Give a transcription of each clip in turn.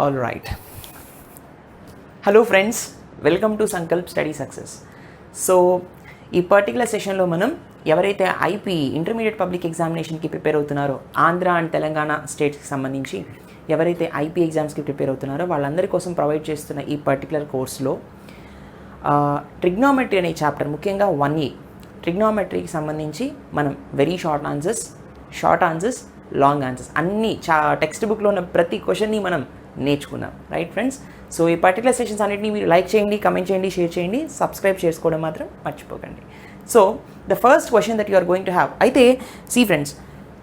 All right. Hello friends, welcome to Sankalp study success. So ఈ particular సెషన్లో మనం ఎవరైతే ఐపీ ఇంటర్మీడియట్ పబ్లిక్ ఎగ్జామినేషన్కి ప్రిపేర్ అవుతున్నారో, ఆంధ్ర అండ్ తెలంగాణ స్టేట్స్కి సంబంధించి ఎవరైతే ఐపీ ఎగ్జామ్స్కి ప్రిపేర్ అవుతున్నారో వాళ్ళందరి కోసం ప్రొవైడ్ చేస్తున్న ఈ పర్టికులర్ కోర్స్లో ట్రిగ్నోమెట్రీ అనే చాప్టర్, ముఖ్యంగా 1A ట్రిగ్నోమెట్రీకి సంబంధించి మనం very short answers, long answers అన్నీ టెక్స్ట్ బుక్లో ఉన్న ప్రతి క్వశ్చన్ని మనం నేర్చుకుందాం. Right friends? సో ఈ పర్టికులర్ సెషన్స్ అన్నింటినీ మీరు లైక్ చేయండి, కమెంట్ చేయండి, షేర్ చేయండి, సబ్స్క్రైబ్ చేసుకోవడం మాత్రం మర్చిపోకండి. So the first question that you are going to have, అయితే సీ ఫ్రెండ్స్,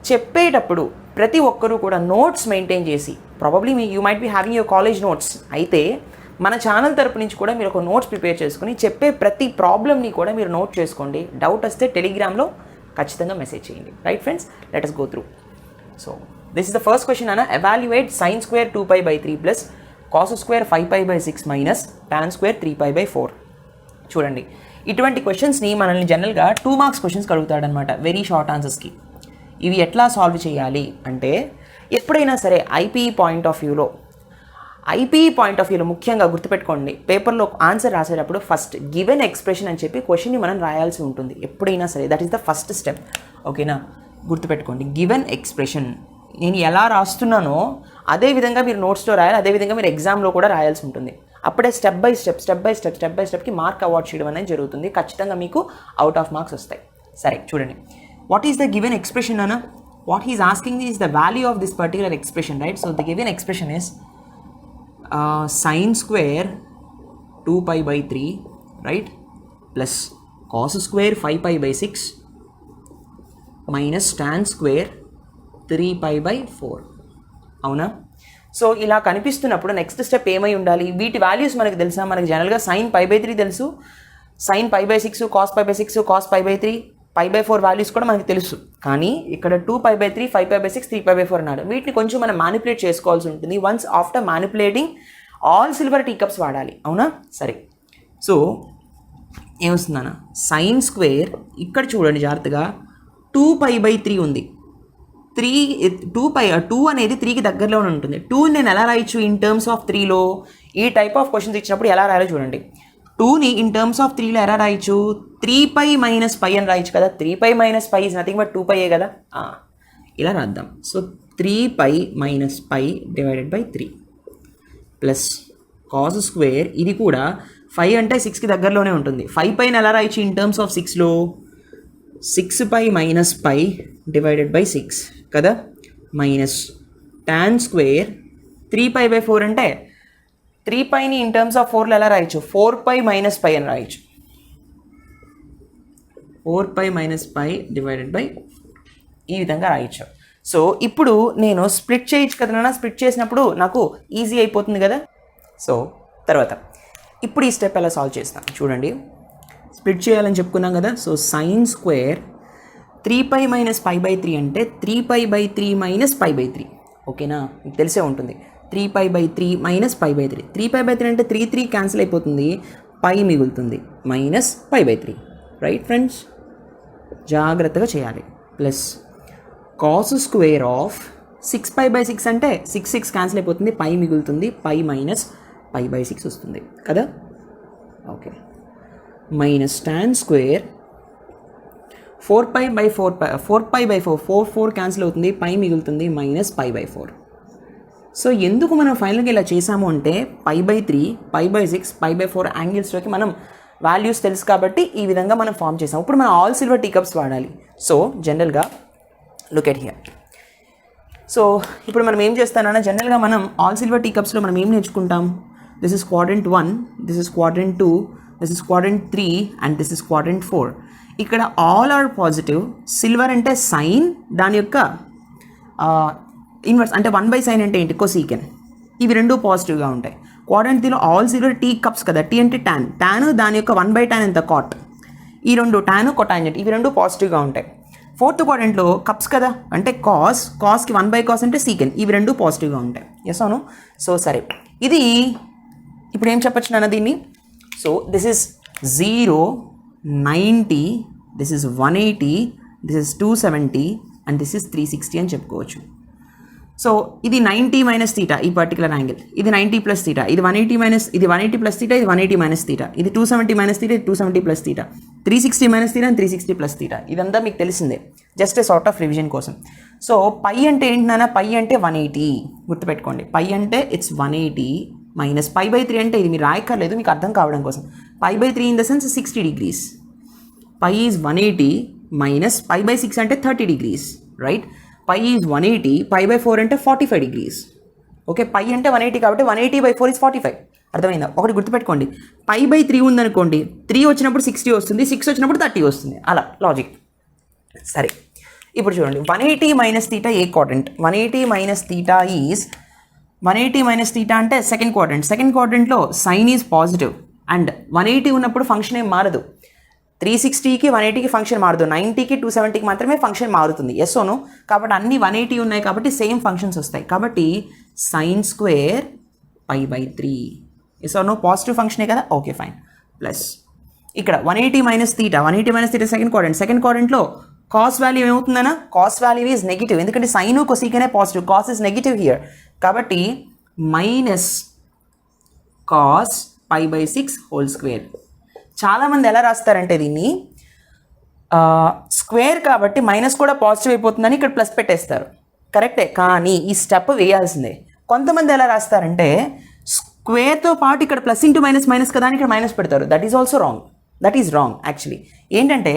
చెప్పేటప్పుడు ప్రతి ఒక్కరూ కూడా నోట్స్ మెయింటైన్ చేసి, probably you might be having your college notes, అయితే మన ఛానల్ తరపు నుంచి కూడా మీరు ఒక నోట్స్ ప్రిపేర్ చేసుకుని చెప్పే ప్రతి ప్రాబ్లమ్ని కూడా మీరు నోట్ చేసుకోండి. డౌట్ వస్తే టెలిగ్రామ్లో ఖచ్చితంగా మెసేజ్ చేయండి. Right friends, let us go through. So this is the first question, Anna. Evaluate sin square 2pi by 3 plus cos square 5pi by 6 minus tan square 3pi by 4. చూడండి, ఇటువంటి క్వశ్చన్స్ని మనల్ని జనరల్గా 2 మార్క్స్ క్వశ్చన్స్ అడుగుతాడనమాట, వెరీ షార్ట్ ఆన్సర్స్కి. ఇవి ఎట్లా solve చేయాలి అంటే, ఎప్పుడైనా సరే ఐపీ పాయింట్ ఆఫ్ వ్యూలో ముఖ్యంగా గుర్తుపెట్టుకోండి, పేపర్లో ఆన్సర్ రాసేటప్పుడు ఫస్ట్ గివెన్ ఎక్స్ప్రెషన్ అని చెప్పి క్వశ్చన్ని మనం రాయాల్సి ఉంటుంది ఎప్పుడైనా సరే. That is the first step. ఓకేనా? గుర్తుపెట్టుకోండి, గివెన్ ఎక్స్ప్రెషన్ నేను ఎలా రాస్తున్నానో అదే విధంగా మీరు నోట్స్లో రాయాలి, అదేవిధంగా మీరు ఎగ్జామ్లో కూడా రాయాల్సి ఉంటుంది. అప్పుడే స్టెప్ బై స్టెప్కి మార్క్ అవార్డ్ చేయడం అనేది జరుగుతుంది. ఖచ్చితంగా మీకు అవుట్ ఆఫ్ మార్క్స్ వస్తాయి. సరే చూడండి, what is the given expression అన్న? What he's asking is the value of this particular expression, right? So the given expression is sin square 2pi by 3, right, plus cos square 5pi by 6 minus tan square 3pi by 4. అవునా? So ఇలా కనిపిస్తున్నప్పుడు next step ఏమై ఉండాలి? వీటి values మనకు తెలుసా? మనకు జనరల్గా sin pi by 3 తెలుసు, sin pi by 6, cos pi by 6, cos pi by 3, pi by 4 values కూడా మనకు తెలుసు. కానీ ఇక్కడ 2pi by 3, 5pi by 6, 3pi by 4 అన్నాడు. వీటిని కొంచెం మనం మ్యానిపులేట్ చేసుకోవాల్సి ఉంటుంది. Once after manipulating all silver tea cups వాడాలి. అవునా? సరే, సో ఏమొస్తుందన్న? సైన్ స్క్వేర్, ఇక్కడ చూడండి జాగ్రత్తగా, 2pi by 3 ఉంది. 2 అనేది 3కి దగ్గరలోనే ఉంటుంది. 2 నేను ఎలా రాయొచ్చు ఇన్ టర్మ్స్ ఆఫ్ 3లో? ఈ టైప్ ఆఫ్ క్వశ్చన్స్ ఇచ్చినప్పుడు ఎలా రాయాలో చూడండి. 2ని ఇన్ టర్మ్స్ ఆఫ్ 3లో ఎలా రాయొచ్చు? 3pi minus pi అని రాయొచ్చు కదా. 3pi minus pi is nothing but 2pi కదా. ఇలా రాద్దాం. So 3pi minus pi divided by 3 plus cos square, ఇది కూడా 5 అంటే 6కి దగ్గరలోనే ఉంటుంది. 5pi ఎలా రాయొచ్చు ఇన్ టర్మ్స్ ఆఫ్ 6లో? 6pi minus pi divided by 6 కదా, minus tan square 3pi by 4 అంటే 3piని ఇన్ టర్మ్స్ ఆఫ్ 4లో ఎలా రాయొచ్చు? 4pi minus pi అని రాయొచ్చు. 4pi minus pi divided by ఈ విధంగా రాయొచ్చు. సో ఇప్పుడు నేను స్ప్లిట్ చేయొచ్చు కదా, స్ప్లిట్ చేసినప్పుడు నాకు ఈజీ అయిపోతుంది కదా. సో తర్వాత ఇప్పుడు ఈ స్టెప్ ఎలా సాల్వ్ చేస్తాను చూడండి. స్ప్లిట్ చేయాలని చెప్పుకున్నాం కదా. So sine square 3pi minus pi by 3 అంటే 3pi by 3 minus pi by 3. ఓకేనా? మీకు తెలిసే ఉంటుంది. 3pi by 3 minus pi by 3. 3pi by 3 అంటే 3 క్యాన్సిల్ అయిపోతుంది, పై మిగులుతుంది, minus pi by 3. Right friends? జాగ్రత్తగా చేయాలి. Plus cos square of 6pi by 6 అంటే 6 క్యాన్సిల్ అయిపోతుంది, పై మిగులుతుంది, పై మైనస్ pi by 6 వస్తుంది కదా. Okay, minus tan square 4pi by 4 cancel అవుతుంది, పై మిగులుతుంది, మైనస్ pi by 4. సో ఎందుకు మనం ఫైనల్గా ఇలా చేసాము అంటే pi by 3, pi by 6, pi by 4 యాంగిల్స్లోకి మనం వాల్యూస్ తెలుసు కాబట్టి ఈ విధంగా మనం ఫామ్ చేసాం. ఇప్పుడు మనం ఆల్ సిల్వర్ టీ కప్స్ వాడాలి. సో జనరల్గా లుక్ ఎట్ హియర్. సో ఇప్పుడు మనం ఏం చేస్తానన్నా, జనరల్గా మనం ఆల్ సిల్వర్ టీ కప్స్లో మనం ఏం నేర్చుకుంటాం? This is quadrant 1, this is quadrant 2, this is quadrant 3 and this is quadrant 4. ఇక్కడ ఆల్ ఆర్ పాజిటివ్. సిల్వర్ అంటే సైన్, దాని యొక్క ఇన్వర్స్ అంటే 1/sin అంటే ఏంటి? కొసీకెన్. ఇవి రెండు పాజిటివ్గా ఉంటాయి. క్వాడ్రంట్ 3లో ఆల్ సిల్వర్ టీ కప్స్ కదా, టీ అంటే tan, దాని యొక్క 1/tan ఎంత? కాట్. ఈ రెండు tan, కొటాంజెంట్, ఇవి రెండు పాజిటివ్గా ఉంటాయి. ఫోర్త్ క్వాడ్రంట్లో కప్స్ కదా, అంటే కాస్కి 1/cos అంటే సీకెన్, ఇవి రెండు పాజిటివ్గా ఉంటాయి. ఎస్ అవును? సో సరే, ఇది ఇప్పుడు ఏం చెప్పచ్చు నాన్న దీన్ని? So this is 0, 90, this is 180, this is 270 and this is 360 అని చెప్పుకోవచ్చు. సో ఇది 90 మైనస్ తీటా ఈ పర్టికులర్ యాంగిల్, ఇది 90 ప్లస్ తీటా, ఇది 180 మైనస్, ఇది 180 ప్లస్ తీటా, ఇది 180 మైనస్ తీటా, ఇది 270 మైనస్ తీటా, ఇది 270 plus theta, 360 minus theta, 360 plus theta. ఇదంతా మీకు తెలిసిందే, just a sort of revision కోసం. సో పై అంటే ఏంటి నాన్న, పై అంటే 180 గుర్తుపెట్టుకోండి. పై అంటే ఇట్స్ 180 మైనస్ పై బై 3 అంటే ఇది మీరు రాయక్కర్లేదు, మీకు అర్థం కావడం కోసం. Pi by 3 in the sense 60 degrees. Pi is 180 minus pi by 6 అంటే 30 degrees, right? Pi is 180, pi by 4 అంటే 45 డిగ్రీస్. ఓకే, పై అంటే 180 కాబట్టి 180 బై 4 ఈజ్ 45. అర్థమైందా? ఒకటి గుర్తుపెట్టుకోండి, పై బై 3 ఉందనుకోండి, 3 వచ్చినప్పుడు 60 వస్తుంది, 6 వచ్చినప్పుడు 30 వస్తుంది, అలా లాజిక్. సరే, ఇప్పుడు చూడండి, 180 మైనస్ తీటా ఏ quadrant? 180 minus theta is 180 minus theta అంటే సెకండ్ క్వాడ్రంట్. సెకండ్ క్వాడ్రంట్లో సైన్ ఈజ్ పాజిటివ్ అండ్ 180 ఉన్నప్పుడు ఫంక్షన్ ఏం మారదు. 360కి 180కి ఫంక్షన్ మారదు, 90కి 270కి మాత్రమే ఫంక్షన్ మారుతుంది. Yes or no? కాబట్టి అన్ని 180 ఉన్నాయి కాబట్టి సేమ్ ఫంక్షన్స్ వస్తాయి. కాబట్టి sine square pi by 3. Yes or no? Positive ఫంక్షనే కదా, ఓకే ఫైన్. ప్లస్ ఇక్కడ 180 minus theta, 180 minus theta second quadrant. Second క్వాడ్రంట్లో కాస్ వాల్యూ ఏమవుతుందన్నా? కాస్ వాల్యూ ఈజ్ నెగిటివ్, ఎందుకంటే సైన్ కొసీకనే positive, cos is negative here. కాబట్టి minus cos pi by 6 whole square. చాలామంది ఎలా రాస్తారంటే దీన్ని స్క్వేర్ కాబట్టి మైనస్ కూడా పాజిటివ్ అయిపోతుందని ఇక్కడ ప్లస్ పెట్టేస్తారు, కరెక్టే. కానీ ఈ స్టెప్ వేయాల్సిందే. కొంతమంది ఎలా రాస్తారంటే స్క్వేర్తో పాటు ఇక్కడ ప్లస్ ఇంటూ మైనస్ మైనస్ కదా అని ఇక్కడ మైనస్ పెడతారు. That is also wrong, that is wrong actually. ఏంటంటే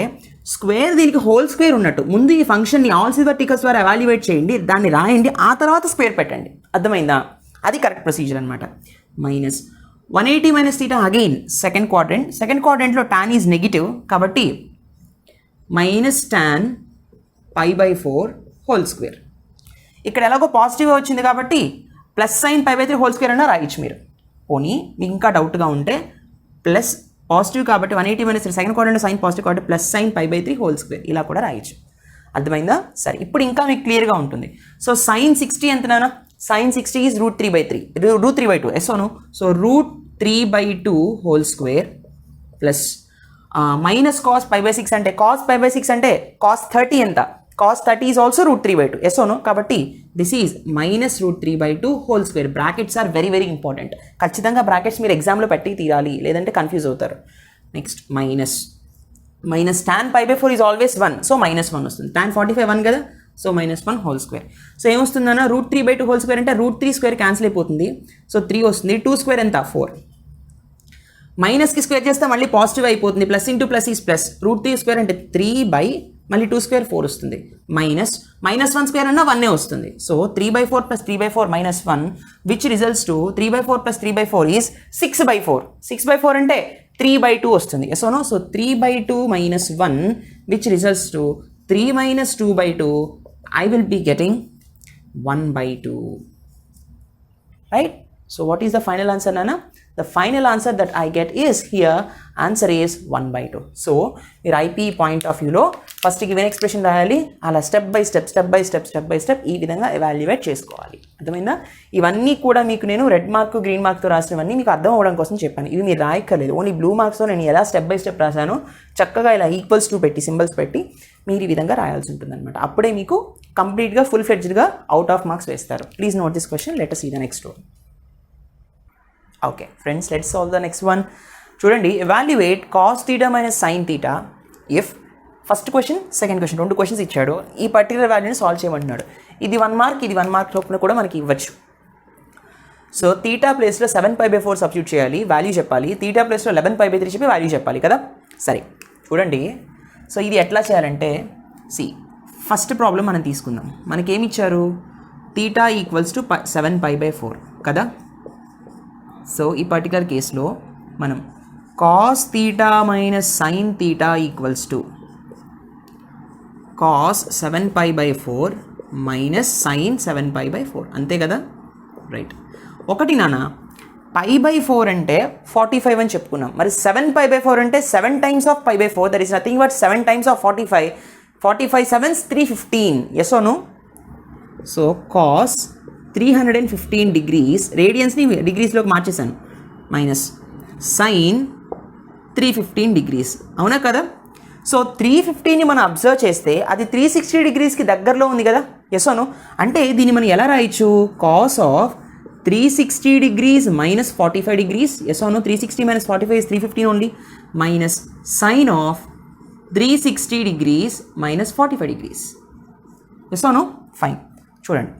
స్క్వేర్ దీనికి హోల్ స్క్వేర్ ఉన్నట్టు ముందు ఈ ఫంక్షన్ని ఆల్ సిల్వర్ టికల్స్ ద్వారా ఎవాల్యుయేట్ చేయండి, దాన్ని రాయండి, ఆ తర్వాత స్క్వేర్ పెట్టండి. అర్థమైందా? అది కరెక్ట్ ప్రొసీజర్ అనమాట. Minus 180 minus theta again second quadrant. Second క్వాడ్రంట్లో టాన్ ఈజ్ నెగిటివ్ కాబట్టి minus tan pi by 4 whole square. ఇక్కడ ఎలాగో పాజిటివ్ వచ్చింది కాబట్టి plus sine pi by 3 whole square అన్నా రాయొచ్చు మీరు. పోనీ మీకు ఇంకా డౌట్గా ఉంటే ప్లస్ పాజిటివ్ కాబట్టి 180 minus second quadrant sine positive కాబట్టి plus sine pi by 3 whole square ఇలా కూడా రాయొచ్చు. అర్థమైందా? సరే, ఇప్పుడు ఇంకా మీకు క్లియర్గా ఉంటుంది. సో సైన్ 60 ఎంతనా? Sine 60 is √3/3, √3/2. Yes or no? So √3/2 whole square plus minus cos pi by 6 అంటే కాస్ పై బై 6 అంటే కాస్ 30 ఎంత? Cos 30 is also √3/2. Yes or no? కాబట్టి this is minus √3/2 whole square. Brackets are very very important. ఖచ్చితంగా brackets మీరు ఎగ్జామ్లో పెట్టి తీరాలి, లేదంటే కన్ఫ్యూజ్ అవుతారు. Next minus tan pi by 4 is always 1, so -1 వస్తుంది. టాన్ 45 1 కదా, సో -1 హోల్ స్క్వేర్. సో ఏమొస్తుందన్న? √3/2 హోల్ స్క్వేర్ అంటే √3 స్క్వేర్ క్యాన్సిల్ అయిపోతుంది, సో 3 వస్తుంది. 2 స్క్వేర్ ఎంత? 4. మైనస్కి స్క్వేర్ చేస్తే మళ్ళీ పాజిటివ్ అయిపోతుంది, plus into plus is plus. √3 square అంటే 3 బై మళ్ళీ 2 స్క్వేర్ 4 వస్తుంది. -1 స్క్వేర్ అన్న 1 వస్తుంది. So 3/4 plus 3/4 -1 which results to 3/4 plus 3/4 is 6/4. 6/4 అంటే 3/2 వస్తుంది. So no, so 3/2 -1 which results to 3 minus 2/2, I will be getting 1/2, right? So what is the final answer, Nana? The final answer that I get is here, answer is 1/2. So మీరు IP point of వ్యూలో first given expression రాయాలి, అలా step by step ఈ విధంగా evaluate చేసుకోవాలి. అర్థమైందా? ఇవన్నీ కూడా మీకు నేను రెడ్ మార్క్ గ్రీన్ మార్క్తో రాసినవన్నీ మీకు అర్థం అవ్వడం కోసం చెప్పాను. ఇవి మీరు రాయక్కర్లేదు, ఓన్లీ బ్లూ మార్క్స్తో నేను ఎలా స్టెప్ బై స్టెప్ రాశానో చక్కగా ఇలా ఈక్వల్స్ టు పెట్టి సింబల్స్ పెట్టి మీరు ఈ విధంగా రాయాల్సి ఉంటుందన్నమాట. అప్పుడే మీకు కంప్లీట్గా ఫుల్ ఫ్లెడ్జ్డ్గా అవుట్ ఆఫ్ మార్క్స్ వేస్తారు. Please note this question, let us see the next one. Okay friends, let's solve the next one. చూడండి, evaluate cos theta minus sine theta if first question second question 2 questions ఇచ్చాడు. ఈ particular వాల్యూని solve చేయమంటున్నాడు. ఇది 1 mark, ఇది 1 mark చొప్పున కూడా మనకి ఇవ్వచ్చు. సో థీటా ప్లేస్లో 7π/4 సబ్స్టిట్యూట్ చేయాలి, వాల్యూ చెప్పాలి. థీటా ప్లేస్లో 11π/3 చెప్పి వాల్యూ చెప్పాలి కదా. సరే చూడండి, సో ఇది ఎట్లా చేయాలంటే ఫస్ట్ ప్రాబ్లం మనం తీసుకుందాం. మనకేమి ఇచ్చారు? థీటా ఈక్వల్స్ టు 7π/4 కదా. సో ఈ పర్టికులర్ కేసులో మనం cos theta minus sine theta equals to cos 7π/4 minus sine 7π/4 అంతే కదా, రైట్. ఒకటి నాన్న, π/4 అంటే 45 అని చెప్పుకున్నాం. మరి 7π/4 అంటే 7 times of π/4, that is nothing but 7 times of 45. 45 7s 315. Yes or no? So cos 315 degrees, రేడియన్స్ని డిగ్రీస్లోకి మార్చేసాను, మైనస్ సైన్ 315 డిగ్రీస్, అవునా కదా. సో 315ని మనం అబ్జర్వ్ చేస్తే అది 360 డిగ్రీస్కి దగ్గరలో ఉంది కదా. Yes no? అంటే దీన్ని మనం ఎలా రాయొచ్చు? Cos of 360 degrees minus 45 degrees. Yes or no? 360 minus 45 is 315 only. Minus sine of 360 degrees minus 45 degrees. Yes or no? Fine. చూడండి,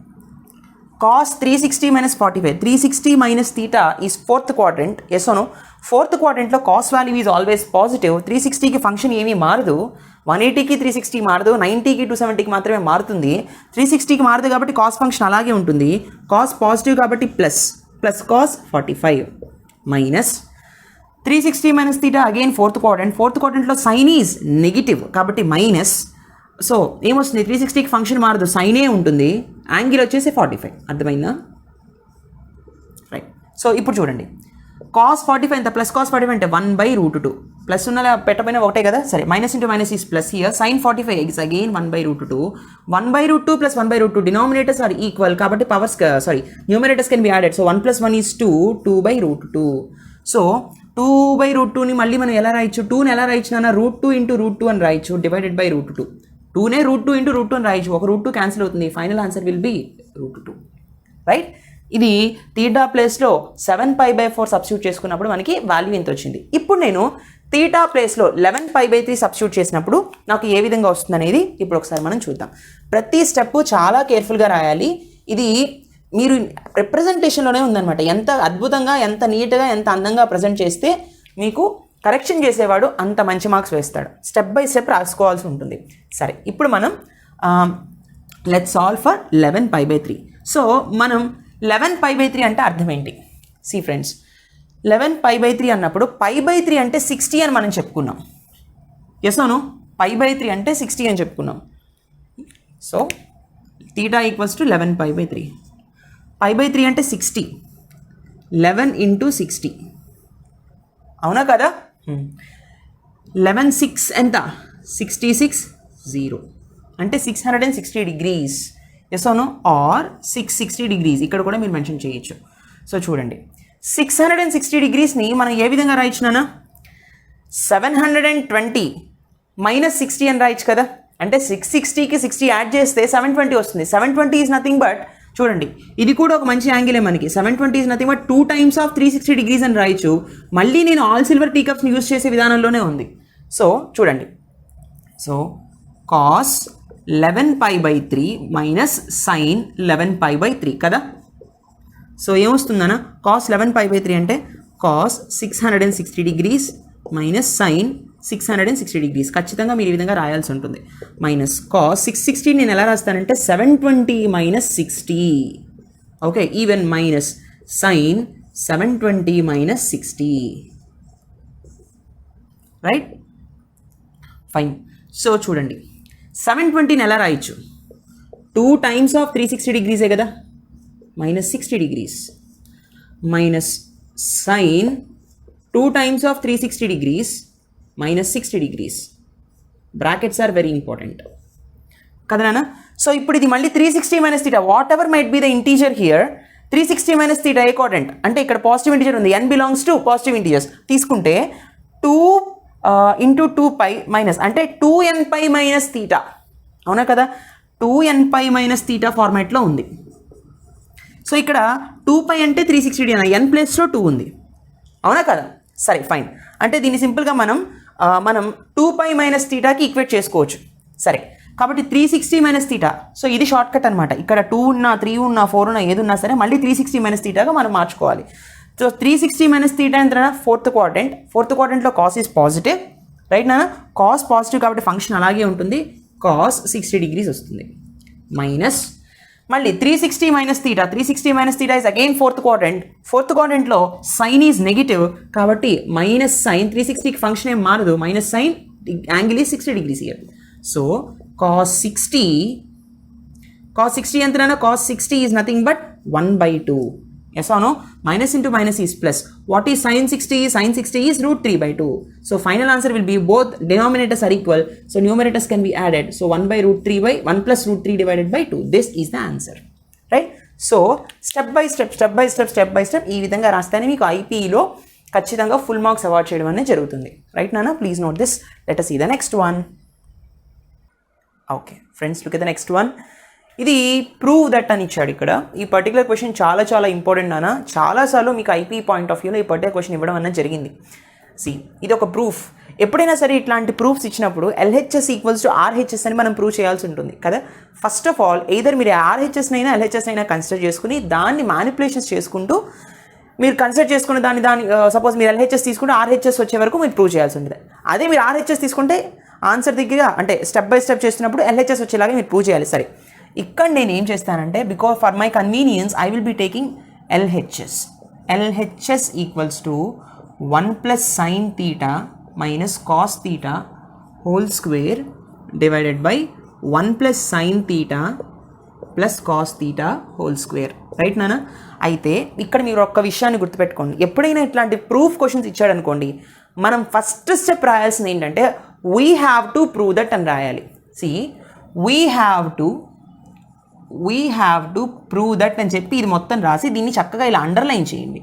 cos 360 minus 45, 360 minus theta is fourth quadrant. Yes or no? Fourth quadrant లో cos value is always positive. 360కి function ఏమీ మారదు, 180కి 360 మారదు, 90కి 270కి మాత్రమే మారుతుంది. 360కి మారదు కాబట్టి కాస్ ఫంక్షన్ అలాగే ఉంటుంది. కాస్ పాజిటివ్ కాబట్టి plus cos 45 minus 360 minus theta again fourth క్వాడ్రంట్లో సైన్ ఈజ్ నెగిటివ్ కాబట్టి మైనస్. సో ఏమొస్తుంది? 360కి ఫంక్షన్ మారదు, సైనే ఉంటుంది, యాంగిల్ వచ్చేసి 45. అర్థమైందా? రైట్. సో ఇప్పుడు చూడండి, కాస్ 45 ఎంత? ప్లస్ కాస్ 45 అంటే 1/√2. ప్లస్ ఉన్న పెట్టపోయినా ఒకటే కదా, సరే. Minus into minus is plus here. Sine 45 is again 1/√2. 1/√2 plus 1/√2 denominators are equal కాబట్టి powers numerators can be added. So 1 + 1 is 2, 2/√2. So 2/√2ని మళ్ళీ మనం ఎలా రాయొచ్చు? 2ని ఎలా రాయొచ్చు? √2 × √2 అని రాయొచ్చు, డివైడెడ్ బై √2. 2నే √2 × √2 అని రాయొచ్చు, ఒక √2 క్యాన్సిల్ అవుతుంది. Final answer will be √2. Right. ఇది తీటా ప్లేస్లో 7π/4 సబ్స్టిట్యూట్ చేసుకున్నప్పుడు మనకి వాల్యూ ఎంత వచ్చింది. ఇప్పుడు నేను తీటా ప్లేస్లో 11π/3 సబ్స్టిట్యూట్ చేసినప్పుడు నాకు ఏ విధంగా వస్తుంది అనేది ఇప్పుడు ఒకసారి మనం చూద్దాం. ప్రతి స్టెప్ చాలా కేర్ఫుల్గా రాయాలి. ఇది మీరు రిప్రజెంటేషన్లోనే ఉందన్నమాట. ఎంత అద్భుతంగా, ఎంత నీట్గా, ఎంత అందంగా ప్రజెంట్ చేస్తే మీకు కరెక్షన్ చేసేవాడు అంత మంచి మార్క్స్ వేస్తాడు. స్టెప్ బై స్టెప్ రాసుకోవాల్సి ఉంటుంది. సరే, ఇప్పుడు మనం లెట్స్ సాల్వ్ ఫర్ 11π/3. సో మనం 11π/3 అంటే అర్థం ఏంటి? సి ఫ్రెండ్స్, 11π/3 అన్నప్పుడు π/3 అంటే 60 అని మనం చెప్పుకున్నాం. ఎస్ అవును, π/3 అంటే 60 అని చెప్పుకున్నాం. So theta equals to 11π/3. π/3 అంటే 60, 11 × 60. అవునా కదా? 11 6 ఎంత? 66, 0 అంటే 660 degrees. ఎస్ అవును, ఆర్ 660 degrees. ఇక్కడ కూడా మీరు మెన్షన్ చేయొచ్చు. సో చూడండి, 660 degreesని మనం ఏ విధంగా రాయొచ్చునా? 720 మైనస్ 60 అని రాయొచ్చు కదా. అంటే 660కి 60 యాడ్ చేస్తే 720 వస్తుంది. 720 ఈజ్ నథింగ్ బట్, చూడండి ఇది కూడా ఒక మంచి యాంగిలే మనకి. 720 is nothing but 2 times of 360 degrees అని రాయొచ్చు. మళ్ళీ నేను ఆల్ సిల్వర్ టీ కప్స్ని యూజ్ చేసే విధానంలోనే ఉంది. సో చూడండి, సో కాస్ 11π/3 మైనస్ సైన్ 11π/3 కదా. సో ఏమొస్తుందన్న? కాస్ 11π/3 అంటే cos 660 degrees minus sine 660 degrees. ఖచ్చితంగా మీరు ఈ విధంగా రాయాల్సి ఉంటుంది. మైనస్ కాస్ 660 నేను ఎలా రాస్తానంటే 720 minus 60. Okay, even minus sine 720 minus 60. Right, fine. So చూడండి, 720ని ఎలా రాయొచ్చు? 2 times of 360 degrees కదా, minus 60 degrees minus sine 2 times of 360 degrees minus 60 degrees. Brackets are very important కదా నాన్న. సో ఇప్పుడు ఇది మళ్ళీ 360 minus theta, whatever might be the integer here. 360 minus theta ఏ క్వాడ్రంట్ అంటే ఇక్కడ పాజిటివ్ ఇంటీజర్ ఉంది, n belongs to positive integers. తీసుకుంటే 2 × 2π మైనస్ అంటే 2nπ మైనస్ తీటా. అవునా కదా, 2nπ మైనస్ తీటా ఫార్మాట్లో ఉంది. సో ఇక్కడ 2π అంటే 360 అన్న, n ప్లేస్లో 2 ఉంది. అవునా కదా, సరే ఫైన్. అంటే దీన్ని సింపుల్గా మనం 2π మైనస్ తీటాకి ఈక్వేట్ చేసుకోవచ్చు. సరే, కాబట్టి 360 మైనస్ తీటా. సో ఇది షార్ట్ కట్ అనమాట. ఇక్కడ 2 ఉన్నా 3 ఉన్నా 4 ఉన్నా ఏది ఉన్నా సరే మళ్ళీ 360 మైనస్ తీటాగా మనం మార్చుకోవాలి. సో 360 మైనస్ తీటా ఎంత? ఫోర్త్ క్వాడ్రంట్లో కాస్ ఈజ్ పాజిటివ్. రైట్ నాన్న, కాస్ పాజిటివ్ కాబట్టి ఫంక్షన్ అలాగే ఉంటుంది, కాస్ 60 degrees వస్తుంది. మైనస్ మళ్ళీ 360 minus theta. 360 minus theta is again fourth క్వాడ్రంట్లో సైన్ ఈజ్ నెగిటివ్ కాబట్టి మైనస్ సైన్. 360కి ఫంక్షన్ ఏం మారదు, minus sine, angle is 60 degrees here. So cos 60 ఎంతనా? Cos 60 is nothing but 1/2. Yes or no? Minus into minus is plus. What is sine 60? Sine 60 is √3/2. So final answer will be both denominators are equal. So numerators can be added. So 1/√3/1 + √3 divided by 2. This is the answer. Right. So step by step ఈ విధంగా రాస్తేనే మీకు ఐపీఈలో ఖచ్చితంగా full marks award చేయడం అనేది జరుగుతుంది. Right నాన్న, please note this. Let us see the next one. Okay friends, look at the next one. ఇది prove that అని ఇచ్చాడు ఇక్కడ. ఈ పర్టికులర్ క్వశ్చన్ చాలా చాలా ఇంపార్టెంట్ అన్న. చాలాసార్లు మీకు ఐపీ పాయింట్ ఆఫ్ వ్యూలో ఈ పర్టికులర్ క్వశ్చన్ ఇవ్వడం అన్నది జరిగింది. ఇది ఒక ప్రూఫ్. ఎప్పుడైనా సరే ఇట్లాంటి ప్రూఫ్స్ ఇచ్చినప్పుడు LHS ఈక్వల్స్ టు RHS అని మనం ప్రూవ్ చేయాల్సి ఉంటుంది కదా. ఫస్ట్ ఆఫ్ ఆల్ ఎయిదర్ మీరు RHS అయినా LHS అయినా కన్సిడర్ చేసుకుని దాన్ని మ్యానిపులేషన్స్ చేసుకుంటూ మీరు కన్సిడర్ చేసుకున్న దాని సపోజ్ మీరు LHS తీసుకుంటే RHS వచ్చే వరకు మీరు ప్రూవ్ చేయాల్సి ఉంటుంది. అదే మీరు RHS తీసుకుంటే ఆన్సర్ దగ్గర అంటే స్టెప్ బై స్టెప్ చేస్తున్నప్పుడు LHS వచ్చేలాగా మీరు ప్రూవ్ చేయాలి. సరే, ఇక్కడ నేను ఏం చేస్తానంటే because for my convenience I will be taking LHS. LHS equals to 1 + sin θ minus cos θ whole square divided by 1 + sin θ plus cos θ whole square. Right నానా? అయితే ఇక్కడ మీరు ఒక్క విషయాన్ని గుర్తుపెట్టుకోండి. ఎప్పుడైనా ఇట్లాంటి ప్రూఫ్ క్వశ్చన్స్ ఇచ్చాడనుకోండి, మనం ఫస్ట్ స్టెప్ రాయాల్సింది ఏంటంటే we have to prove that అని రాయాలి. We have to prove that అని చెప్పి ఇది మొత్తం రాసి దీన్ని చక్కగా ఇలా అండర్లైన్ చేయండి.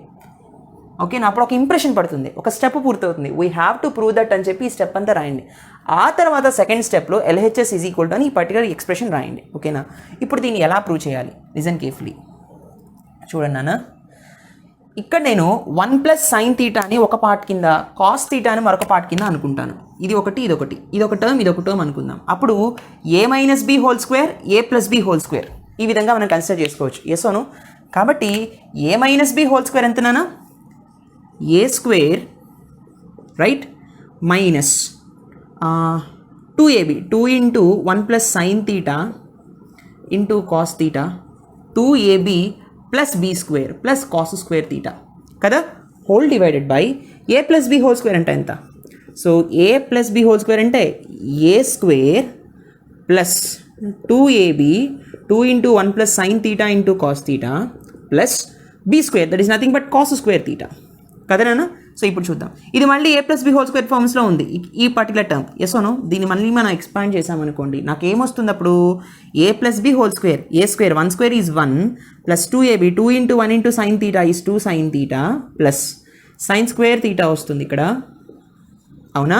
ఓకేనా? అప్పుడు ఒక ఇంప్రెషన్ పడుతుంది, ఒక స్టెప్ పూర్తవుతుంది. We have to prove that అని చెప్పి ఈ స్టెప్ అంతా రాయండి. ఆ తర్వాత సెకండ్ స్టెప్లో LHS ఈజ్ ఈక్వల్ టు అని ఈ పర్టికులర్ ఎక్స్ప్రెషన్ రాయండి. ఓకేనా? ఇప్పుడు దీన్ని ఎలా ప్రూవ్ చేయాలి? Listen carefully. చూడండి నాన్న, ఇక్కడ నేను 1 + sin θ అని ఒక పార్ట్ కింద, cos θ అని మరొక పార్ట్ కింద అనుకుంటాను. ఇది ఒకటి, ఇది ఒక టర్మ్ అనుకుందాం. అప్పుడు a - b whole square, a + b whole square ఈ విధంగా మనం కన్సిడర్ చేసుకోవచ్చు. ఎస్ అవును. కాబట్టి a - b హోల్ స్క్వేర్ ఎంతనా? a square right minus 2ab 2 × 1 + sin θ into cos θ 2ab + b square + cos square θ కదా, హోల్ డివైడెడ్ divided a + b whole square అంటే ఎంత? So a + b whole square అంటే a square plus 2ab 2 × 1 + sin θ into cos θ plus b square that is nothing but cos square θ కదనా? So ఇప్పుడు చూద్దాం. ఇది మళ్ళీ a + b whole square ఫార్మ్స్లో ఉంది ఈ particular term. Yes ఓనో. దీన్ని మళ్ళీ మనం ఎక్స్పాండ్ చేసామనుకోండి, నాకు ఏమొస్తుంది అప్పుడు? a + b whole square, a square 1 square is 1 plus 2ab 2 × 1 × sin θ is 2 sin θ plus sin square θ వస్తుంది ఇక్కడ. అవునా?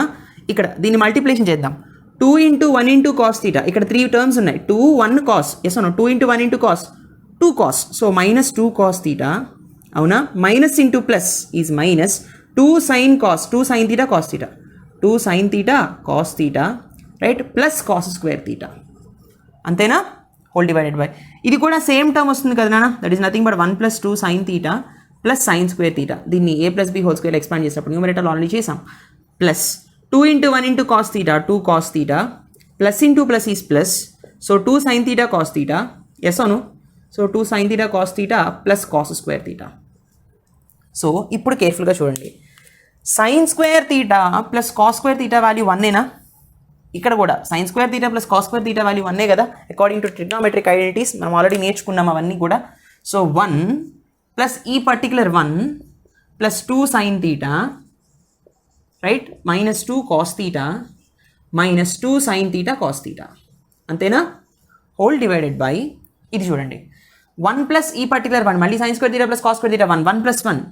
ఇక్కడ దీన్ని మల్టిప్లికేషన్ చేద్దాం. 2 × 1 × cos θ, ఇక్కడ 3 టర్మ్స్ ఉన్నాయి. 2 1 cos. Yes or no. 2 × 1 × cos 2 cos. So -2 cos θ. అవునా? Minus into plus is minus 2 sin cos 2 sin θ cos θ 2 sin θ cos θ right plus cos square θ. అంతేనా? హోల్ డివైడెడ్ బై ఇది కూడా సేమ్ టర్మ్ వస్తుంది కదా నాన్న, that is nothing but 1 + 2 sin θ plus sin square θ. దీన్ని a + b whole square expand చేసినప్పుడు numerator already చేసాం. Plus 2 × 1 × cos θ 2 cos θ plus into plus is plus. So 2 sin θ cos θ. Yes అవును. So 2 sin θ cos θ plus cos square θ. So ఇప్పుడు కేర్ఫుల్గా చూడండి. Sine square θ plus cos square θ value 1ఏనా? ఇక్కడ కూడా sine square θ plus cos square θ value 1ఏ కదా, according to trigonometric identities మనం ఆల్రెడీ నేర్చుకున్నాం అవన్నీ కూడా. సో 1 ప్లస్ ఈ particular 1 plus 2 sin θ right -2 cos θ minus 2 sin θ cos θ. అంతేనా? హోల్ డివైడెడ్ బై ఇది చూడండి 1 ప్లస్ ఈ పర్టికులర్ 1 మళ్ళీ sine square θ plus cos square θ 1 + 1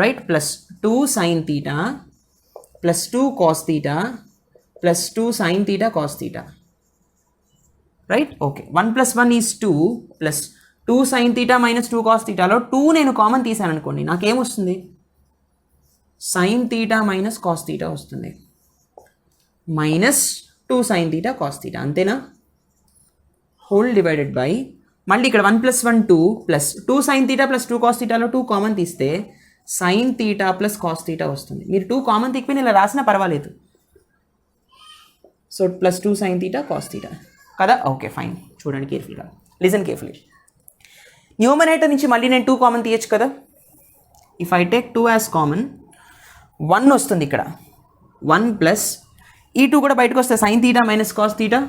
right plus 2 sin θ plus 2 cos θ plus 2 sin θ cos θ right. Okay, 1 + 1 is 2 plus 2 sin θ minus 2 cos θలో 2 నేను common తీసాను అనుకోండి, నాకేమొస్తుంది? sin θ మైనస్ cos θ వస్తుంది మైనస్ 2 sin θ cos θ. అంతేనా? హోల్ డివైడెడ్ బై మళ్ళీ ఇక్కడ 1 + 1 2 ప్లస్ 2 sin θ ప్లస్ 2 cos θలో 2 కామన్ తీస్తే sin θ ప్లస్ cos θ వస్తుంది. మీరు 2 కామన్ తీకపోయినా ఇలా రాసినా పర్వాలేదు. సో ప్లస్ 2 sin θ cos θ కదా. Okay fine. చూడండి కేర్ఫుల్గా, లిజన్ కేర్ఫుల్లీ. న్యూమరేటర్ నుంచి మళ్ళీ నేను 2 కామన్ తీయచ్చు కదా. If I take 2 as common 1 వస్తుంది ఇక్కడ. 1 ప్లస్ ఈ 2 కూడా బయటకు వస్తే sin θ minus cos θ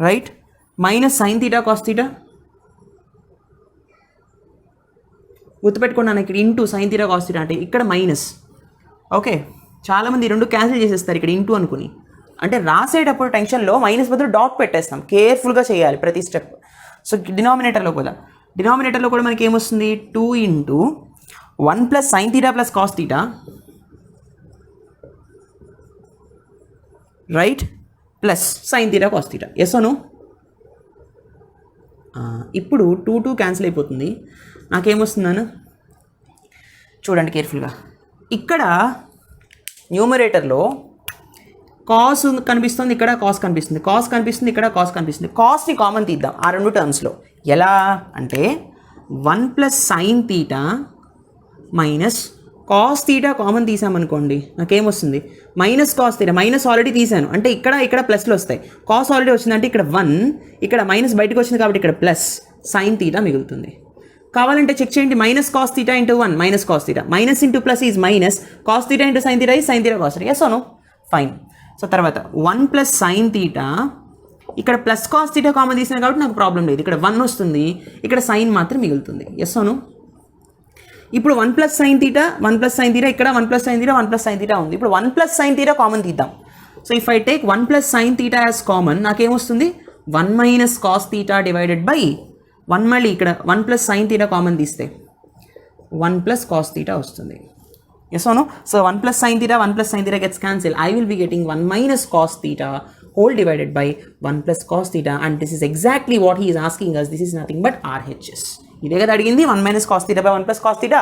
right minus sin θ cos θ. గుర్తుపెట్టుకున్నాను ఇక్కడ ఇంటూ sin θ cos θ అంటే ఇక్కడ మైనస్. ఓకే, చాలామంది 2 క్యాన్సిల్ చేసేస్తారు ఇక్కడ ఇంటూ అనుకుని. అంటే రాసేటప్పుడు టెన్షన్లో మైనస్ బదులు డాట్ పెట్టేస్తాం. కేర్ఫుల్గా చేయాలి ప్రతి స్టెప్. సో డినామినేటర్లో కూడా మనకి ఏమొస్తుంది? 2 × 1 + sin θ plus cos θ right plus sine theta cos theta. Yes or no? ఇప్పుడు 2 క్యాన్సిల్ అయిపోతుంది. నాకేమొస్తుందను చూడండి కేర్ఫుల్గా. ఇక్కడ న్యూమరేటర్లో కాస్ కనిపిస్తుంది, ఇక్కడ కాస్ కనిపిస్తుంది, కాస్ కనిపిస్తుంది, ఇక్కడ కాస్ కనిపిస్తుంది. కాస్ని కామన్ తీద్దాం ఆ రెండు టర్మ్స్లో. ఎలా అంటే 1 plus sine theta minus cos theta common తీసామనుకోండి, నాకేమొస్తుంది minus cos theta. Minus already తీసాను అంటే ఇక్కడ ప్లస్లు వస్తాయి. కాస్ ఆల్రెడీ వచ్చిందంటే ఇక్కడ 1, ఇక్కడ మైనస్ బయటకు వచ్చింది కాబట్టి ఇక్కడ ప్లస్ సైన్ తీటా మిగులుతుంది. కావాలంటే చెక్ చేయండి. Minus cos theta into 1 minus cos theta, minus into plus is minus, cos theta into sine theta is sine theta cos theta. Yes or no? Fine. So తర్వాత 1 plus sine theta, ఇక్కడ plus cos theta common తీసినా కాబట్టి నాకు problem లేదు. ఇక్కడ 1 వస్తుంది, ఇక్కడ sine మాత్రం మిగులుతుంది. Yes or no? ఇప్పుడు 1 plus sine theta, 1 plus sine theta, ఇక్కడ 1 plus sine theta, 1 plus sine theta ఉంది. ఇప్పుడు 1 ప్లస్ సైన్ తీటా కామన్ తీద్దాం. So if I take 1 plus sine theta as common, నాకేమొస్తుంది 1 minus cos theta divided by 1. మళ్ళీ ఇక్కడ 1 plus sine theta common తీస్తే 1 plus cos theta వస్తుంది. Yes or no? So 1 plus sine theta, 1 plus sine theta gets cancel. I will be getting 1 minus cos theta whole divided by 1 plus cos theta, and this is exactly what he is asking us. This is nothing but RHS. ఇదే కదా అడిగింది, 1 minus cos theta by 1 plus cos theta.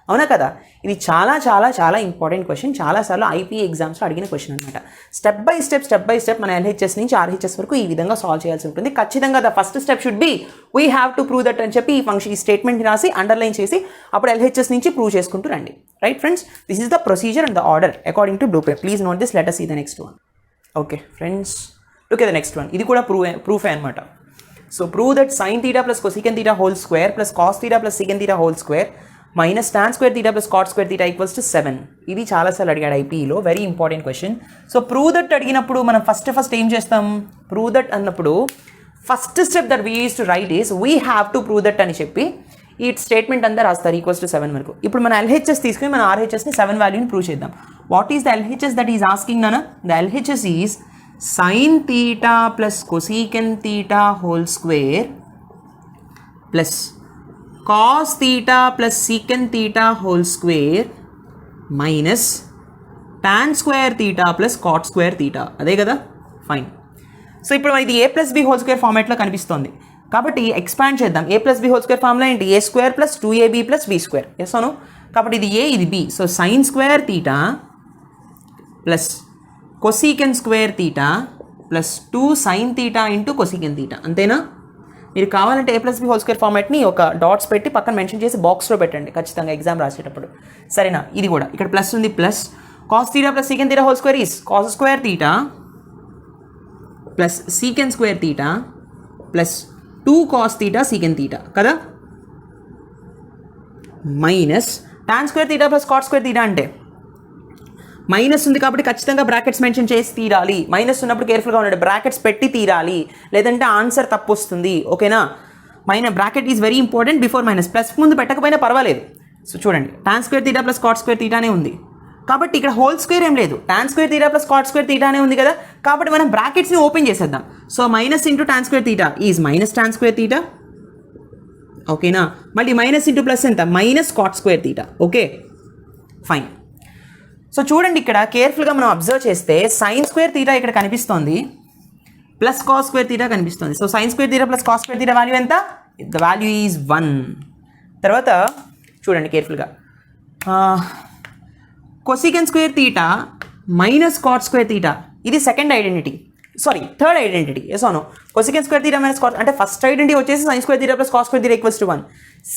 అవునా కదా? ఇది చాలా చాలా చాలా important question. చాలాసార్లు ఐపీ ఎగ్జామ్స్లో అడిగిన క్వశ్చన్ అనమాట. స్టెప్ బై స్టెప్ మన ఎల్హెచ్ఎస్ నుంచి ఆర్హెచ్ఎస్ వరకు ఈ విధంగా సాల్వ్ చేయాల్సి ఉంటుంది. ఖచ్చితంగా the first step should be we have to prove that అని చెప్పి ఈ స్టేట్మెంట్ రాసి అండర్లైన్ చేసి అప్పుడు ఎల్హెచ్ఎస్ నుంచి ప్రూవ్ చేసుకుంటూ రండి. Right friends, this is the procedure and the order according to blueprint. Please note this. Let us see the next one. Okay friends, look at the next one. ఇది కూడా proof అనమాట. So prove that sine theta plus cosecant theta whole square plus cos theta plus secant theta whole square minus tan square theta plus cot square theta equals to 7. ఇది చాలాసార్లు అడిగాడు ఐపీఈలో. Very important question. So prove that అడిగినప్పుడు మనం first ఏం చేస్తాం? Prove that అన్నప్పుడు first step that we use to right is we have to prove that అని చెప్పి ఈ స్టేట్మెంట్ అంతా రాస్తారు ఈక్వల్స్ టు 7 వరకు. ఇప్పుడు మన ఎల్హెచ్ఎస్ తీసుకుని మన ఆర్హెచ్ఎస్ని 7 వాల్యూని ప్రూవ్ చేద్దాం. What is the LHS that is asking నానా? The LHS is sin theta plus cosecant theta whole square plus cos theta plus secant theta whole square minus tan square theta plus cot square theta. అదే కదా? Fine. So ఇప్పుడు ఇది a plus b whole square ఫార్మాట్లో కనిపిస్తుంది కాబట్టి expand చేద్దాం. a plus b whole square formula ఏంటి? a square plus 2ab plus b square. Yes అవును? కాబట్టి ఇది a, ఇది b. So sine square theta plus cosecant square theta plus 2 sine theta into cosecant theta. అంతేనా? మీరు కావాలంటే A plus B whole square ఫార్మాట్ని ఒక డాట్స్ పెట్టి పక్కన మెన్షన్ చేసి బాక్స్లో పెట్టండి ఖచ్చితంగా ఎగ్జామ్ రాసేటప్పుడు. సరేనా? ఇది కూడా ఇక్కడ ప్లస్ ఉంది. Plus cos theta plus secant theta whole square is cos square theta plus secant square theta plus 2 cos theta secant theta కదా, minus tan square theta plus cot square theta. అంటే minus ఉంది కాబట్టి ఖచ్చితంగా brackets mention చేసి తీరాలి. Minus ఉన్నప్పుడు కేర్ఫుల్గా ఉండండి, బ్రాకెట్స్ పెట్టి తీరాలి, లేదంటే ఆన్సర్ తప్పు వస్తుంది. ఓకేనా? Bracket is very important before minus. Plus ముందు పెట్టకపోయినా పర్వాలేదు. సో చూడండి, tan square theta plus cot square తీటానే ఉంది కాబట్టి ఇక్కడ హోల్ స్క్వేర్ ఏం లేదు. Tan square theta plus cot square తీటానే ఉంది కదా, కాబట్టి మనం బ్రాకెట్స్ని ఓపెన్ చేసేద్దాం. So minus into tan square theta is minus tan square theta. ఓకేనా? మళ్ళీ మైనస్ ఇంటూ ప్లస్ ఎంత? Minus cot square theta. Okay fine. So చూడండి, ఇక్కడ కేర్ఫుల్గా మనం అబ్జర్వ్ చేస్తే సైన్ స్క్వేర్ తీటా ఇక్కడ కనిపిస్తోంది, ప్లస్ కాస్ స్క్వేర్ తీటా కనిపిస్తుంది. So sine square theta plus cos square theta value ఎంత? The value is 1. తర్వాత చూడండి కేర్ఫుల్గా, cosecant square theta minus cot square theta, ఇది థర్డ్ ఐడెంటిటీ. ఎస్ అవును, cosecant square theta minus cot అంటే first identity వచ్చేసి sine square theta plus cos square theta equals to 1.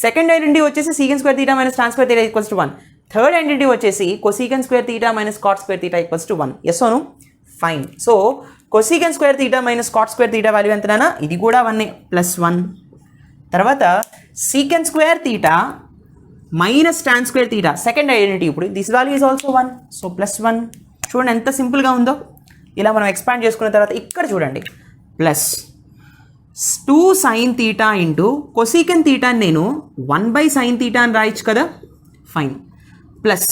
Second identity వచ్చేసి secant square theta minus tan square theta equals to 1. Third identity వచ్చేసి cosecant square theta minus cot square theta equals to 1. Yes అవును fine. So cosecant square theta minus cot square theta value ఎంతనా? ఇది కూడా 1 plus 1. తర్వాత secant square theta minus tan square theta second identity, ఇప్పుడు this value is also 1. So plus 1. చూడండి ఎంత సింపుల్గా ఉందో. ఇలా మనం ఎక్స్పాండ్ చేసుకున్న తర్వాత ఇక్కడ చూడండి, plus 2 sine theta into cosecant తీటాని నేను 1/sin తీటా అని రాయొచ్చు కదా, ఫైన్. ప్లస్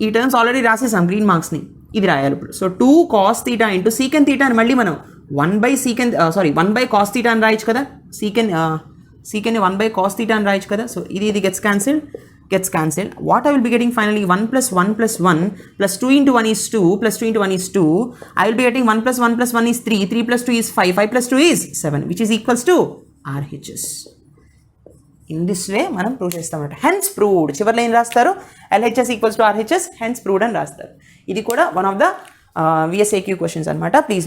ఈ టర్మ్స్ ఆల్రెడీ రాసేసాం గ్రీన్ మార్క్స్ని, ఇది రాయాలి ఇప్పుడు. So 2 cos theta into secant theta అని మళ్ళీ మనం 1/cos తీటా అని రాయొచ్చు కదా, సీకెన్ని 1/cos తీటా అని రాయొచ్చు కదా. సో ఇది gets cancel. gets cancelled. What I will be getting finally 1 plus 1 plus 1 plus 2 into 1 is 2 plus 2 into 1 is 2. I will be getting 1 plus 1 plus 1 is 3, 3 plus 2 is 5, 5 plus 2 is 7, which is equals to RHS. In this way మనం prove చేస్తామన్నమాట. Hence proved చివరిలో ఏం రాస్తారు, LHS equals to RHS, hence proved అని రాస్తారు. ఇది కూడా one of the VSAQ questions అనమాట. Please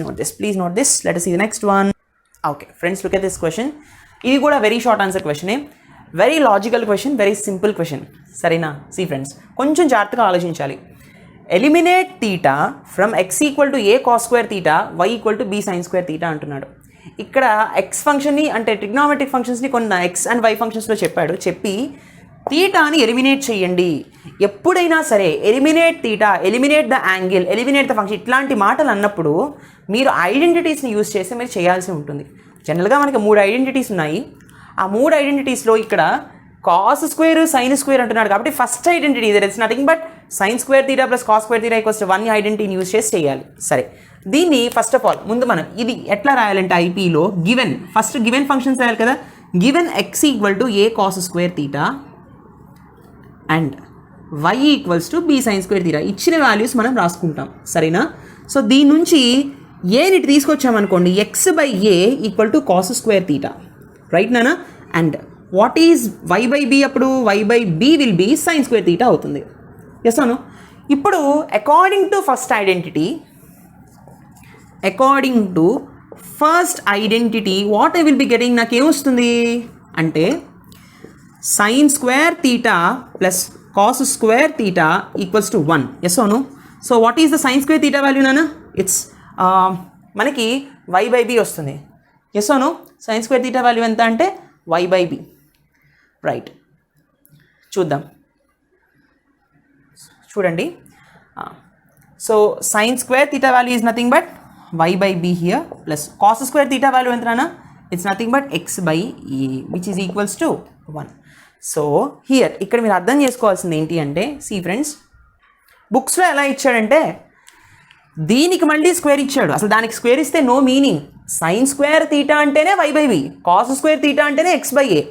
note this. Let us see the next one. Okay friends, look at this question. ఇది కూడా వెరీ షార్ట్ ఆన్సర్ క్వశ్చనే, very logical question, very simple question. సరేనా? See friends, కొంచెం జాగ్రత్తగా ఆలోచించాలి. Eliminate theta from x equal to a cos square theta, y equal to b sin square theta అంటున్నాడు. ఇక్కడ X ఫంక్షన్ని అంటే ట్రిగ్నోమెట్రిక్ ఫంక్షన్స్ని కొన్ని ఎక్స్ అండ్ వై ఫంక్షన్స్లో చెప్పి తీటాని ఎలిమినేట్ చేయండి. ఎప్పుడైనా సరే eliminate theta, eliminate the angle, eliminate the function ఇట్లాంటి మాటలు అన్నప్పుడు మీరు ఐడెంటిటీస్ని యూజ్ చేసి మీరు చేయాల్సి ఉంటుంది. జనరల్గా మనకి 3 ఐడెంటిటీస్ ఉన్నాయి. ఆ 3 ఐడెంటిటీస్లో ఇక్కడ కాస్ స్క్వేర్ సైన్ స్క్వేర్ అంటున్నాడు కాబట్టి first identity there is nothing but sine square theta plus cos square theta equals to 1 ఐడెంటిటీని యూజ్ చేసి చేయాలి. సరే, దీన్ని ఫస్ట్ ఆఫ్ ఆల్ ముందు మనం ఇది ఎట్లా రాయాలంటే ఐపీలో ఫస్ట్ గివెన్ ఫంక్షన్స్ రాయాలి కదా. Given x equal to a cos square theta and y equals to b sine square theta ఇచ్చిన వాల్యూస్ మనం రాసుకుంటాం. సరేనా? సో దీని నుంచి ఏని తీసుకొచ్చామనుకోండి, x by a equal to cos square theta, right నానా? And what is y by b? అప్పుడు y by b will be sine square theta అవుతుంది. ఎస్ అను? ఇప్పుడు according to first identity what I will be getting, నాకు ఏమొస్తుంది అంటే sine square theta plus cos square theta equals to 1. Yes అను? So what is the sine square theta value నానా? It's మనకి Y by B వస్తుంది. Yes అను? Sine square theta value ఎంత అంటే వై బై బి, రైట్? చూడండి. So sine square theta value is nothing but y by b here plus cos square theta value entrana, it's nothing but x by e which is equals to 1. So here ఇక్కడ మీరు అర్థం చేసుకోవాల్సింది ఏంటి అంటే, see friends, బుక్స్లో ఎలా ఇచ్చాడంటే దీనికి మళ్ళీ స్క్వేర్ ఇచ్చాడు. అసలు దానికి స్క్వేర్ ఇస్తే no meaning. Sine square theta అంటేనే y by b, cos square theta అంటేనే ఎక్స్ బై ఏ.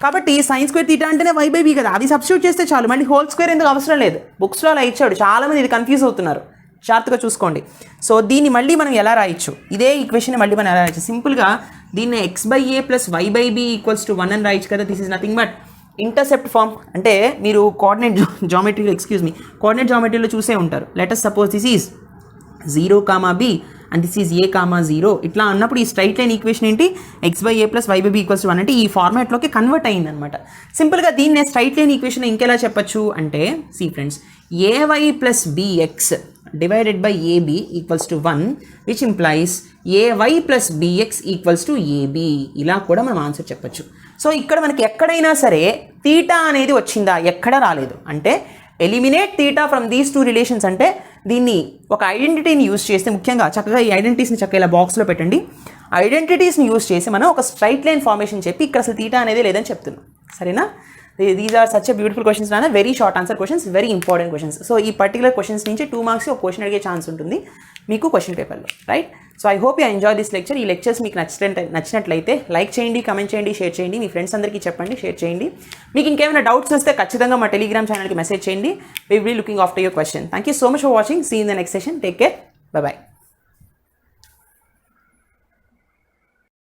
కాబట్టి సైన్ స్క్వేర్ తీటా అంటేనే వై బై బి కదా, అది సబ్స్టిట్యూట్ చేస్తే చాలు, మళ్ళీ హోల్ స్క్వేర్ ఎందుకు అవసరం లేదు. బుక్స్లో అలా ఇచ్చాడు. చాలామంది ఇది కన్ఫ్యూజ్ అవుతున్నారు, జాగ్రత్తగా చూసుకోండి. సో దీన్ని మళ్ళీ మనం ఎలా రాయొచ్చు, ఇదే ఈక్వేషన్ మళ్ళీ మనం ఎలా రాయొచ్చు, సింపుల్గా దీన్ని X by A plus Y by B equals to 1 అని రాయొచ్చు కదా. This is nothing but intercept form. అంటే మీరు కోఆర్డినేట్ జామెట్రీలో చూసే ఉంటారు. Let us suppose this is 0, b and this is a, 0 ఇట్లా అన్నప్పుడు ఈ స్ట్రైట్ లైన్ ఈక్వేషన్ ఏంటి, X by A plus Y by B equals to 1 అంటే ఈ ఫార్మాట్లోకి కన్వర్ట్ అయిందనమాట. సింపుల్గా దీన్నే స్ట్రైట్ లైన్ ఈక్వేషన్ ఇంకెలా చెప్పచ్చు అంటే, see friends, ay plus bx divided by ab equals to 1 which implies ay plus bx equals to ab. ఇలా కూడా మనం ఆన్సర్ చెప్పచ్చు. సో ఇక్కడ మనకి ఎక్కడైనా సరే తీటా అనేది వచ్చిందా, ఎక్కడ రాలేదు. అంటే eliminate theta from these 2 relations అంటే దీన్ని ఒక ఐడెంటిటీని యూజ్ చేస్తే, ముఖ్యంగా చక్కగా ఈ ఐడెంటిటీస్ని చక్కగా ఇలా బాక్స్లో పెట్టండి. ఐడెంటిటీస్ని యూజ్ చేసి మనం ఒక స్ట్రైట్ లైన్ ఫార్మేషన్ చెప్పి ఇక్కడ అసలు తీటా అనేది లేదని చెప్తున్నాం. సరేనా? These are such beautiful questions నాన్న, very short answer questions, very important questions. So ఈ పర్టికులర్ క్వశ్చన్స్ నుంచి 2 మార్క్స్ ఒక క్వశ్చన్ అడిగే ఛాన్స్ ఉంటుంది మీకు క్వశ్చన్ పేపర్లో, right? So I hope you enjoy this lecture. ఈ లెక్చర్స్ మీకు నచ్చినట్లయితే లైక్ చేయండి, కమెంట్ చేయండి, షేర్ చేయండి, మీ ఫ్రెండ్స్ అందరికీ చెప్పండి, షేర్ చేయండి. మీకు ఇంకేమైనా డౌట్స్ వస్తే ఖచ్చితంగా మా టెలిగ్రామ్ ఛానల్కి మెసేజ్ చేయండి. We will be looking after your question. Thank you so much for watching. See in the next session. Take care. Bye by.